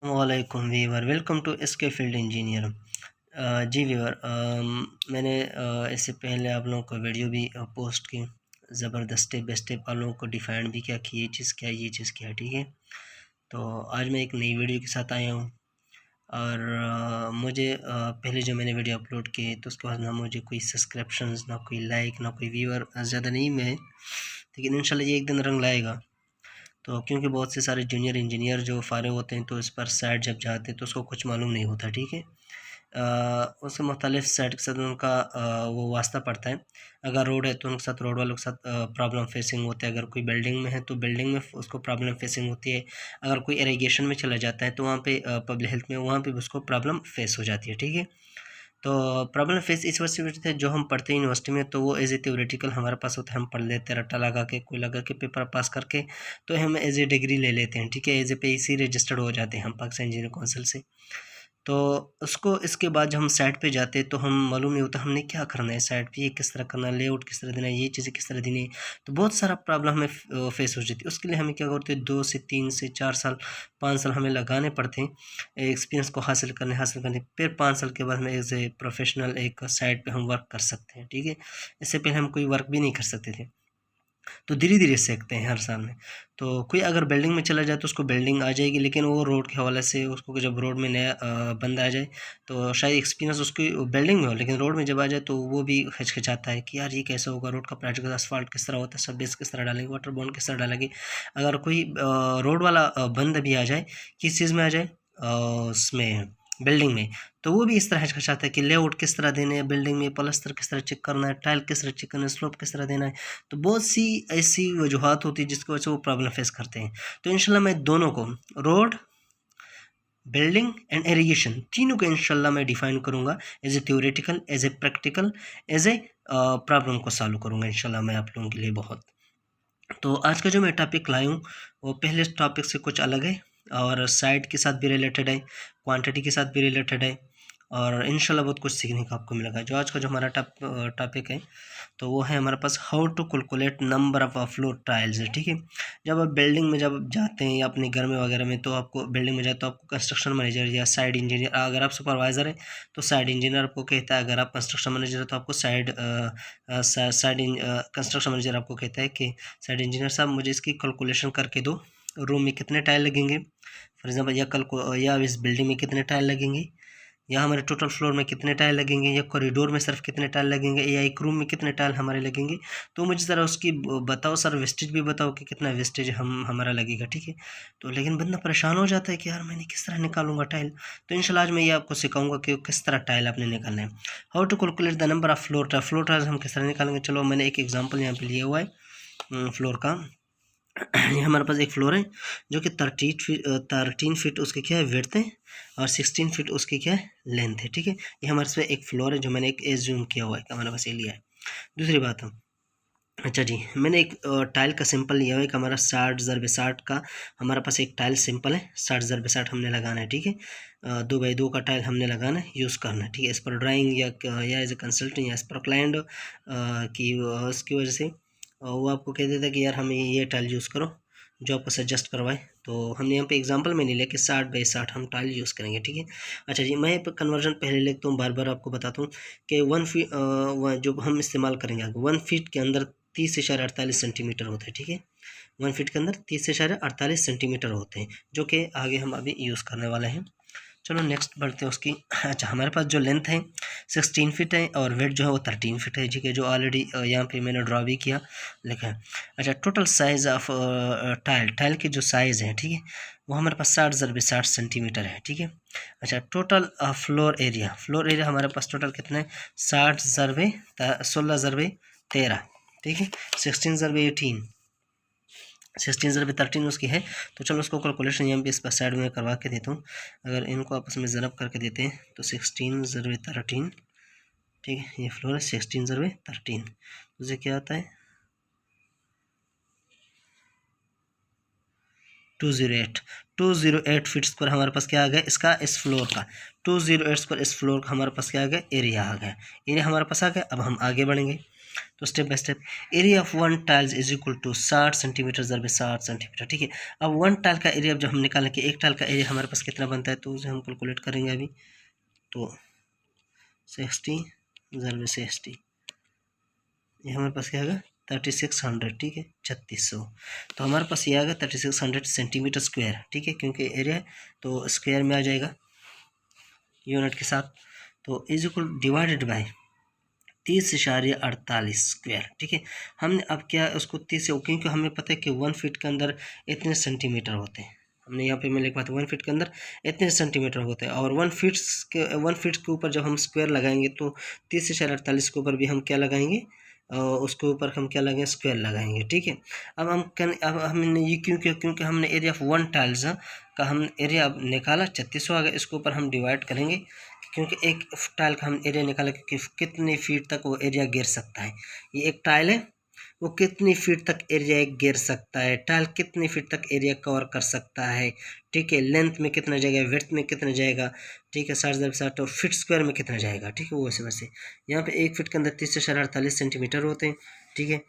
वालेकुम viewer, welcome to SK field engineer. जी viewer, मैंने इससे पहले आप लोगों को वीडियो भी पोस्ट की, ज़बरदस्त स्टेप बाई स्टेप आप लोगों को डिफाइन भी किया कि ये चीज़ क्या है, ये चीज़ क्या है। ठीक है, तो आज मैं एक नई वीडियो के साथ आया हूँ। और मुझे पहले जो मैंने वीडियो अपलोड की तो उसके बाद ना मुझे कोई सब्सक्रिप्शंस, ना कोई लाइक, ना कोई व्यूअर ज़्यादा नहीं में, लेकिन इंशाल्लाह ये एक दिन रंग लाएगा। तो क्योंकि बहुत से सारे जूनियर इंजीनियर जो फ़ारिग होते हैं तो इस पर साइट जब जाते हैं तो उसको कुछ मालूम नहीं होता। ठीक है, उससे मुख्तलिफ़ साइट के साथ उनका वो वास्ता पड़ता है। अगर रोड है तो उनके साथ रोड वालों के साथ प्रॉब्लम फेसिंग होता है। अगर कोई बिल्डिंग में है तो बिल्डिंग में उसको प्रॉब्लम फेसिंग होती है। अगर कोई इरिगेशन में चला जाता है तो वहाँ पे पब्लिक हेल्थ में वहाँ पे उसको प्रॉब्लम फेस हो जाती है। ठीक है, तो प्रॉब्लम फेस इस वजह से जो हम पढ़ते हैं यूनिवर्सिटी में तो वो एज ए थ्योरेटिकल हमारे पास होता है, हम पढ़ लेते हैं रट्टा लगा के, कोई लगा के पेपर पास करके, तो हम एज ए डिग्री ले लेते हैं। ठीक है, एज ए PEC रजिस्टर्ड हो जाते हैं हम पाकिस्तान इंजीनियर काउंसिल से। तो उसको इसके बाद जब हम साइट पे जाते हैं तो हम मालूम नहीं होता हमने क्या करना है साइट पे, ये किस तरह करना है, लेआउट किस तरह देना है, ये चीज़ें किस तरह देनी है। तो बहुत सारा प्रॉब्लम हमें फेस हो जाती है। उसके लिए हमें क्या करते हैं, 2 से 3 से 4 साल, 5 साल हमें लगाने पड़ते हैं एक्सपीरियंस को हासिल करने। फिर 5 साल के बाद हम एज ए प्रोफेशनल एक साइट पे हम वर्क कर सकते हैं। ठीक है, इससे पहले हम कोई वर्क भी नहीं कर सकते थे। तो धीरे-धीरे सीखते हैं हर साल में। तो कोई अगर बिल्डिंग में चला जाए तो उसको बिल्डिंग आ जाएगी, लेकिन वो रोड के हवाले से उसको जब रोड में नया बंदा आ जाए तो शायद एक्सपीरियंस उसकी बिल्डिंग में हो, लेकिन रोड में जब आ जाए तो वो भी हिचकिचाता है कि यार ये कैसे होगा, रोड का प्रैक्टिकल asphalt किस तरह होता है, सब बेस किस तरह डालेंगे, वाटर बॉन्ड किस तरह डालेंगे। अगर कोई रोड वाला बंदा भी आ जाए, किस चीज़ में आ जाए, उसमें बिल्डिंग में, तो वो भी इस तरह हिचकिचाता है कि लेआउट किस तरह देने हैं बिल्डिंग में, प्लस्तर किस तरह चेक करना है, टाइल किस तरह चेक करना है, स्लोप किस तरह देना है। तो बहुत सी ऐसी वजूहात होती है जिसकी वजह से वो प्रॉब्लम फेस करते हैं। तो इंशाल्लाह मैं दोनों को, रोड, बिल्डिंग एंड इरिगेशन, तीनों को इंशाल्लाह मैं डिफाइन करूंगा, as a theoretical, as a practical, as a problem को सॉल्व करूंगा इंशाल्लाह मैं आप लोगों के लिए बहुत। तो आज का जो मैं टॉपिक लाया हूँ वो पहले टॉपिक से कुछ अलग है, और साइड के साथ भी रिलेटेड है, क्वांटिटी के साथ भी रिलेटेड है, और इंशाल्लाह बहुत कुछ सीखने को आपको मिलेगा। जो आज का जो हमारा टॉपिक है तो वो है हमारे पास how to calculate number of floor tiles. ठीक है, जब आप बिल्डिंग में जब जाते हैं या अपने घर में वगैरह में, तो आपको बिल्डिंग में जाए तो आपको कंस्ट्रक्शन मैनेजर या साइड इंजीनियर, अगर आप सुपरवाइज़र है तो साइड इंजीनियर आपको कहता है, अगर आप कंस्ट्रक्शन मैनेजर है तो आपको कंस्ट्रक्शन मैनेजर आपको कहता है कि साइड इंजीनियर साहब मुझे इसकी कैलकुलेशन करके दो, रूम में कितने टाइल लगेंगे फॉर एग्जाम्पल, या इस बिल्डिंग में कितने टाइल लगेंगे, या हमारे टोटल फ्लोर में कितने टाइल लगेंगे, या कॉरिडोर में सिर्फ कितने टाइल लगेंगे, या एक रूम में कितने टाइल हमारे लगेंगे। तो मुझे ज़रा उसकी बताओ सर, वेस्टेज भी बताओ कि कितना वेस्टेज हमारा लगेगा। ठीक है, तो लेकिन बंदा परेशान हो जाता है कि यार मैंने किस तरह निकालूंगा टाइल। तो इंशाल्लाह आज मैं ये आपको सिखाऊंगा कि किस तरह टाइल आपने निकालना है। How to calculate the number of floor tiles हम किस तरह निकालेंगे। चलो मैंने एक एग्जाम्पल यहाँ पे लिया हुआ है फ्लोर का। ये हमारे पास एक फ्लोर है जो कि 13 फीट उसकी क्या है विड्थ है, और 16 फीट उसकी क्या है लेंथ है। ठीक है, ये हमारे पास एक फ्लोर है जो मैंने एक एज्यूम किया हुआ है, हमारे पास ये लिया है। दूसरी बात है, अच्छा जी, मैंने एक टाइल का सिंपल लिया हुआ है, एक हमारा 60x60 का हमारे पास एक टाइल सिंपल है, 60x60 हमने लगाना है। ठीक है, 2x2 का टाइल हमने लगाना है, यूज़ करना है। ठीक है, इस पर ड्राइंग या एज ए कंसल्टेंट या एज पर क्लाइंट की उसकी वजह से वो आपको कह देता है कि यार हमें ये टाइल यूज़ करो जो आपको सजेस्ट करवाए। तो हमने यहाँ पे एग्जांपल में नहीं लिया कि 60x60 हम टाइल यूज़ करेंगे। ठीक है, अच्छा जी, मैं कन्वर्जन पहले लिखता हूँ, बार बार आपको बताता हूँ कि 1 फीट जो हम इस्तेमाल करेंगे 1 फीट के अंदर 30.48 सेंटीमीटर होते हैं। ठीक है, 1 फीट के अंदर 30.48 सेंटीमीटर होते हैं, जो कि आगे हम अभी यूज़ करने वाले हैं। चलो नेक्स्ट बढ़ते हैं उसकी। अच्छा, हमारे पास जो लेंथ है 16 फीट है, और वेट जो है वो 13 फीट है। ठीक है, जो ऑलरेडी यहाँ पे मैंने ड्रॉ भी किया, लिखा है। अच्छा, टोटल साइज़ ऑफ टाइल की जो साइज़ है, ठीक है, वो हमारे पास 60x60 सेंटीमीटर है। ठीक है, अच्छा, टोटल फ्लोर एरिया हमारे पास टोटल कितना है, 16x13। ठीक है, 16x18, 16x13 उसकी है। तो चलो उसको कैलकुलेशन यहाँ पे इस पर साइड में करवा के देता हूँ। अगर इनको आपस में ज़रब करके देते हैं तो 16x13, ठीक है, ये फ्लोर है 16x13, तो क्या आता है 208 फीट पर हमारे पास क्या आ गया इसका, इस फ्लोर का 208 पर इस फ्लोर का हमारे पास क्या आ गया, एरिया आ गया। एरिया हमारे पास आ गया। अब हम आगे बढ़ेंगे। तो step by step, area of one tiles is equal to 60 centimetre ज़रबे 60 सेंटीमीटर, ठीक है। अब वन टाइल का एरिया जब हम निकालें कि एक टाइल का एरिया हमारे पास कितना बनता है, तो उसे हम कैलकुलेट करेंगे अभी। तो 60 ज़रबे 60, ये हमारे पास क्या आएगा 3600, ठीक है, 3600। तो हमारे पास ये आएगा 3600 सेंटीमीटर स्क्वायर, ठीक है, क्योंकि एरिया है तो स्क्वायर में आ जाएगा यूनिट के साथ। तो is equal divided by 30.48 square, ठीक है। हमने अब क्या उसको 30 से, क्योंकि हमें पता है कि 1 फीट के अंदर इतने सेंटीमीटर होते हैं, हमने यहाँ पे मैं लिखा था 1 फीट के अंदर इतने सेंटीमीटर होते हैं, और 1 फीट के ऊपर जब हम स्क्वायर लगाएंगे तो 30.48 के ऊपर भी हम क्या लगाएंगे, उसके ऊपर हम क्या लगाएंगे, स्क्वायर लगाएंगे, ठीक है। अब हमने ये क्योंकि हमने एरिया ऑफ वन टाइल्स का हम एरिया अब निकाला 3600 आ गया, इसके ऊपर हम डिवाइड करेंगे, क्योंकि एक टाइल का हम एरिया निकाला कि कितने फीट तक वो एरिया गिर सकता है। ये एक टाइल है, वो कितनी फीट तक एरिया गिर सकता है, टाइल कितनी फीट तक एरिया कवर कर सकता है, ठीक है। लेंथ में कितना जाएगा, विड्थ में कितना जाएगा, ठीक है, 60 और फीट स्क्वायर में कितना जाएगा, ठीक है। वो वैसे यहाँ पे 1 फीट के अंदर 30.48 सेंटीमीटर होते हैं, ठीक है,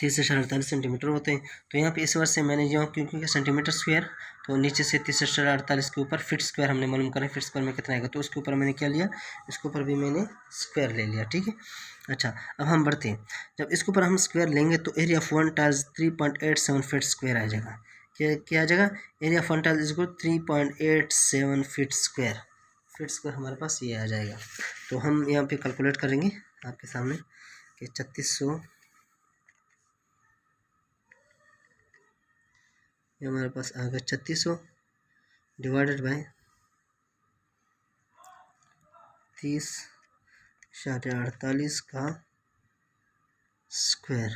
30.48 सेंटीमीटर होते हैं। तो यहाँ पे इस वर्ष से मैंने यहाँ क्योंकि सेंटीमीटर स्क्वायर, तो नीचे से 30.48 के ऊपर फीट स्क्वायर हमने मालूम करें, फीट स्क्वायर में कितना आएगा, तो उसके ऊपर मैंने क्या लिया, इसके ऊपर भी मैंने स्क्वायर ले लिया, ठीक है। अच्छा, अब हम बढ़ते हैं। जब इसके ऊपर हम स्क्वायर लेंगे तो area of one tiles 3.87 feet square आ जाएगा। क्या आ जाएगा, area of one tiles is equal 3.87 feet square, feet square हमारे पास ये आ जाएगा। तो हम यहाँ पे कैलकुलेट करेंगे आपके सामने कि 3600, ये हमारे पास आ गया 3600 डिवाइडेड बाय 30.48 का स्क्वायर,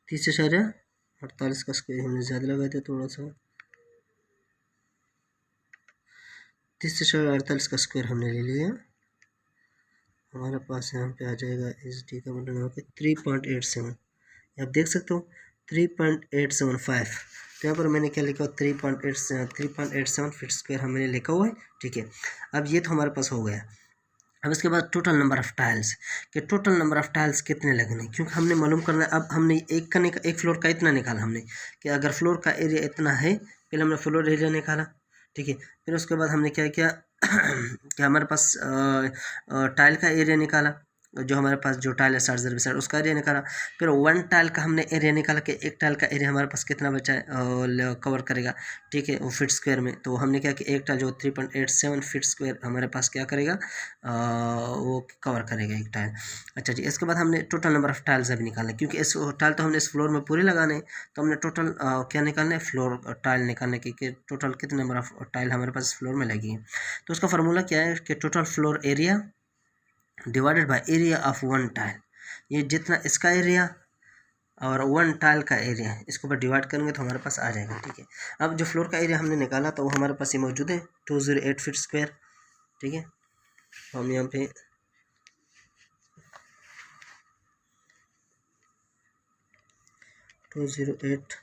30.48 का स्क्वायर हमने ज़्यादा लगा दिया थोड़ा सा, 30.48 का स्क्वायर हमने ले लिया, हमारे पास यहाँ पे आ जाएगा एच डी का मतलब यहाँ पे 3.87, आप देख सकते हो 3.875। तो यहाँ पर मैंने क्या लिखा, 3.87 फीट स्क्वायर हमने लिखा हुआ है, ठीक है। अब ये तो हमारे पास हो गया। अब इसके बाद टोटल नंबर ऑफ़ टाइल्स, कि टोटल नंबर ऑफ़ टाइल्स कितने लगने, क्योंकि हमने मालूम करना है। अब हमने एक फ्लोर का इतना निकाला हमने, कि अगर फ्लोर का एरिया इतना है, पहले हमने फ्लोर एरिया निकाला, ठीक है। फिर उसके बाद हमने क्या किया कि हमारे पास टाइल का एरिया निकाला, जो हमारे पास जो टाइल है 60/60 उसका एरिया निकाला। फिर वन टाइल का हमने एरिया निकाला कि एक टाइल का एरिया हमारे पास कितना बचा है, कवर करेगा, ठीक है, वो फीट स्क्वायर में। तो हमने क्या कि एक टाइल जो 3.87 फीट स्क्वायर हमारे पास क्या करेगा, वो कवर करेगा एक टाइल। अच्छा जी, इसके बाद हमने टोटल नंबर ऑफ़ टाइल्स अभी निकालना है, क्योंकि इस टाइल तो हमने इस फ्लोर में पूरे लगाने हैं, तो हमने टोटल क्या निकालना है, फ्लोर टाइल निकालने की, कि टोटल कितने नंबर ऑफ़ टाइल हमारे पास फ्लोर में लगी है। तो उसका फार्मूला क्या है कि total floor area divided by area of one tile, ये जितना इसका एरिया और वन टाइल का एरिया है, इसके ऊपर डिवाइड करेंगे तो हमारे पास आ जाएगा, ठीक है। अब जो फ्लोर का एरिया हमने निकाला तो वो हमारे पास ये मौजूद है 208 फीट स्क्वायर, ठीक है। तो हम यहाँ पे 208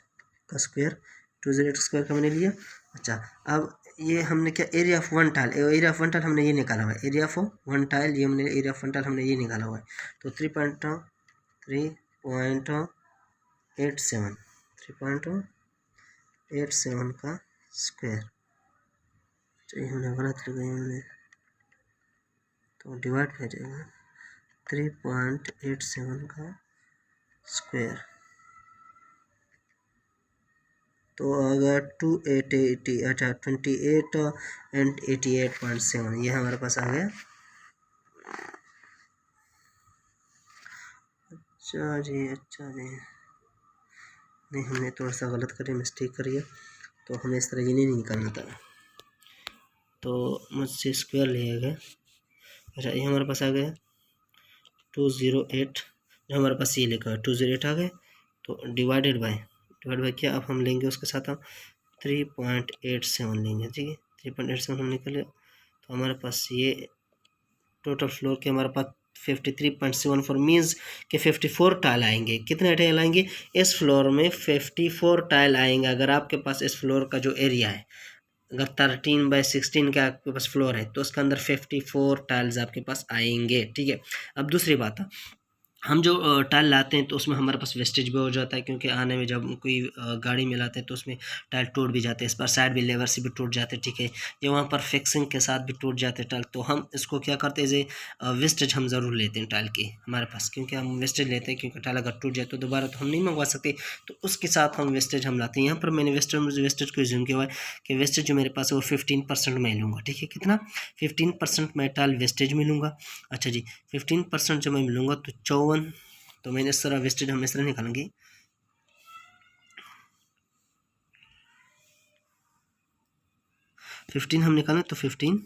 का स्क्वायर, 208 स्क्वायर का मैंने लिया। अच्छा, अब ये हमने क्या, area of one tile, area of one tile हमने ये निकाला हुआ है, एरिया ऑफ वन टाइल, ये हमने एरिया ऑफ वन टाइल हमने ये निकाला हुआ है। तो 3.87 का स्क्वायर, चाहिए हमने गलत लगाई हमने, तो डिवाइड हो जाएगा 3.87 का स्क्वायर, तो अगर 280, अच्छा 28 एंड 88.7, ये हमारे पास आ गया। अच्छा जी, अच्छा जी, नहीं हमने थोड़ा सा गलत करी, मिस्टेक करी है, तो हमें इस तरह ये नहीं निकालना था, तो मुझसे स्क्वायर लिया गया। अच्छा, ये हमारे पास आ गया 208, जो हमारे पास ये लिखा है 208 आ गए, तो डिवाइड बाय क्या, अब हम लेंगे उसके साथ हम 3.87 लेंगे, ठीक है। 3.87 हम निकले, तो हमारे पास ये टोटल फ्लोर के हमारे पास 53.74 मीन्स कि 54 टाइल आएंगे। कितने टाइल आएंगे इस फ्लोर में, 54 टाइल आएंगे। अगर आपके पास इस फ्लोर का जो एरिया है, अगर 13/16 का आपके पास फ्लोर है, तो उसके अंदर 54 टाइल्स आपके पास आएंगे, ठीक है। अब दूसरी बात है, हम जो टाइल लाते हैं तो उसमें हमारे पास वेस्टेज भी हो जाता है, क्योंकि आने में जब कोई गाड़ी में लाते हैं तो उसमें टाइल टूट भी जाते हैं, इस पर साइड भी लेवर से भी टूट जाते हैं, ठीक है। ये वहाँ पर फिक्सिंग के साथ भी टूट जाते हैं टाइल, तो हम इसको क्या करते हैं, जे वेस्टेज हम ज़रूर लेते हैं टाइल की हमारे पास, क्योंकि हम वेस्टेज लेते हैं, क्योंकि टाइल अगर टूट जाए तो दोबारा तो हम नहीं मंगवा सकते, तो उसके साथ हम वेस्टेज हम लाते हैं। यहाँ पर मैंने वेस्टेज को ज़ूम किया हुआ है कि वेस्टेज जो मेरे पास है वो 15% मैं लूँगा, ठीक है। कितना? 15% मैं टाइल वेस्टेज में लूँगा। अच्छा जी, 15% जब मैं मिलूँगा तो 54, तो मैंने इस तरह वेस्टेज हम इस तरह निकालेंगे, 15 हम निकालें तो 15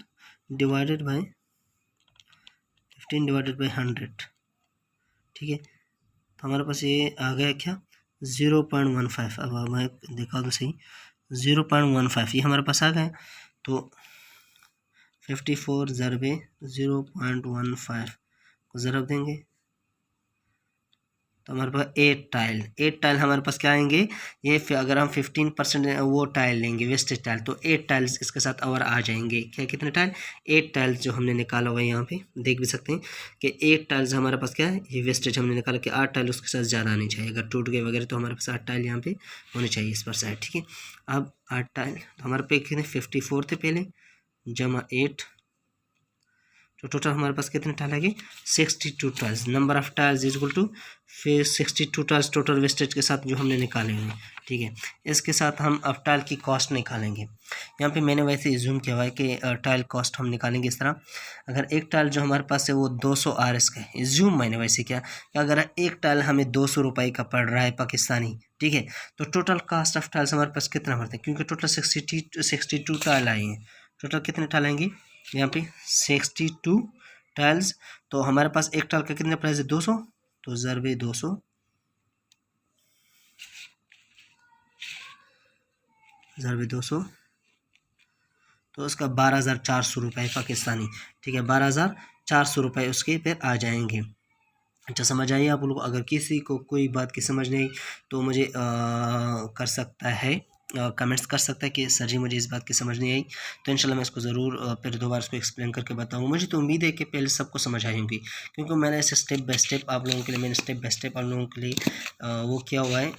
डिवाइडेड बाय 100, ठीक है। तो हमारे पास ये आ गया क्या, 0.15। अब मैं दिखा दूँ सही, 0.15 ये हमारे पास आ गया। तो 54 ज़रबे 0.15 को ज़रब देंगे तो हमारे पास 8 टाइल हमारे पास क्या आएंगे, ये अगर हम 15% वो टाइल लेंगे वेस्टेज टाइल, तो 8 टाइल्स इसके साथ और आ जाएंगे। क्या, कितने टाइल? 8 टाइल्स जो हमने निकाला हुआ है, यहाँ पे देख भी सकते हैं कि 8 टाइल्स हमारे पास क्या है, ये वेस्टेज हमने निकाला कि 8 टाइल उसके साथ ज़्यादा आनी चाहिए। अगर टूट गए वगैरह तो हमारे पास 8 टाइल यहाँ पे होने चाहिए इस पर साइड, ठीक है। अब 8 टाइल तो हमारे पे कितने 54 थे पहले, जमा 8, तो टोटल हमारे पास कितने टाइल आएंगे, 62 tiles. Number of tiles is equal to फिर 62 टाइल्स टोटल वेस्टेज के साथ जो हमने निकाले हैं, ठीक है। इसके साथ हम अब टाइल की कॉस्ट निकालेंगे। यहाँ पे मैंने वैसे जूम किया हुआ है कि टाइल कॉस्ट हम निकालेंगे इस तरह। अगर एक टाइल जो हमारे पास है वो 200 RS का है, जूम मैंने वैसे किया कि अगर एक टाइल हमें 200 रुपये का पड़ रहा है पाकिस्तानी, ठीक है, तो टोटल कास्ट ऑफ टाइल्स हमारे पास कितना पड़ता है, क्योंकि टोटल 62 टाइल आए हैं। टोटल कितने टाइल आएंगे यहाँ पे 62 टाइल्स। तो हमारे पास एक टाइल का कितने प्राइस है, 200, तो ज़रबे 200, ज़रबे 200, तो उसका 12,400 रुपये पाकिस्तानी, ठीक है। 12,400 रुपये उसके फिर आ जाएंगे। अच्छा, समझ आइए आप लोग। अगर किसी को कोई बात की समझ नहीं तो मुझे कर सकता है, कमेंट्स कर सकता है कि सर जी मुझे इस बात की समझ नहीं आई, तो इंशाल्लाह मैं इसको ज़रूर फिर दोबारा इसको एक्सप्लेन करके बताऊंगा। मुझे तो उम्मीद है कि पहले सबको समझ आई होगी, क्योंकि मैंने ऐसे स्टेप बाय स्टेप आप लोगों के लिए आप लोगों के लिए वो किया हुआ है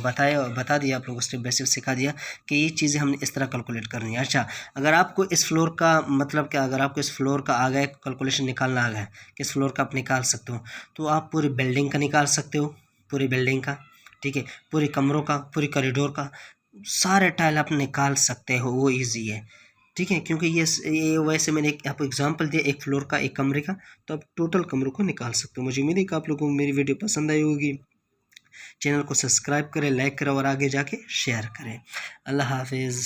बता दिया आप लोगों को, स्टेप बाय स्टेप सिखा दिया कि ये चीज़ें हमने इस तरह कैलकुलेट करनी है। अच्छा, अगर आपको इस फ्लोर का मतलब क्या, अगर आपको इस फ्लोर का आ गया कैलकुलेशन निकालना आ गया कि इस फ्लोर का आप निकाल सकते हो, तो आप पूरी बिल्डिंग का निकाल सकते हो, पूरी बिल्डिंग का, ठीक है, पूरी कमरों का, पूरी कॉरिडोर का, सारे टाइल आप निकाल सकते हो, वो इजी है, ठीक है। क्योंकि ये वैसे मैंने आपको एग्जांपल दिया एक फ्लोर का, एक कमरे का, तो आप टोटल कमरों को निकाल सकते हो। मुझे उम्मीद है कि आप लोगों को मेरी वीडियो पसंद आई होगी। चैनल को सब्सक्राइब करें, लाइक करें और आगे जाके शेयर करें। अल्लाह हाफिज़।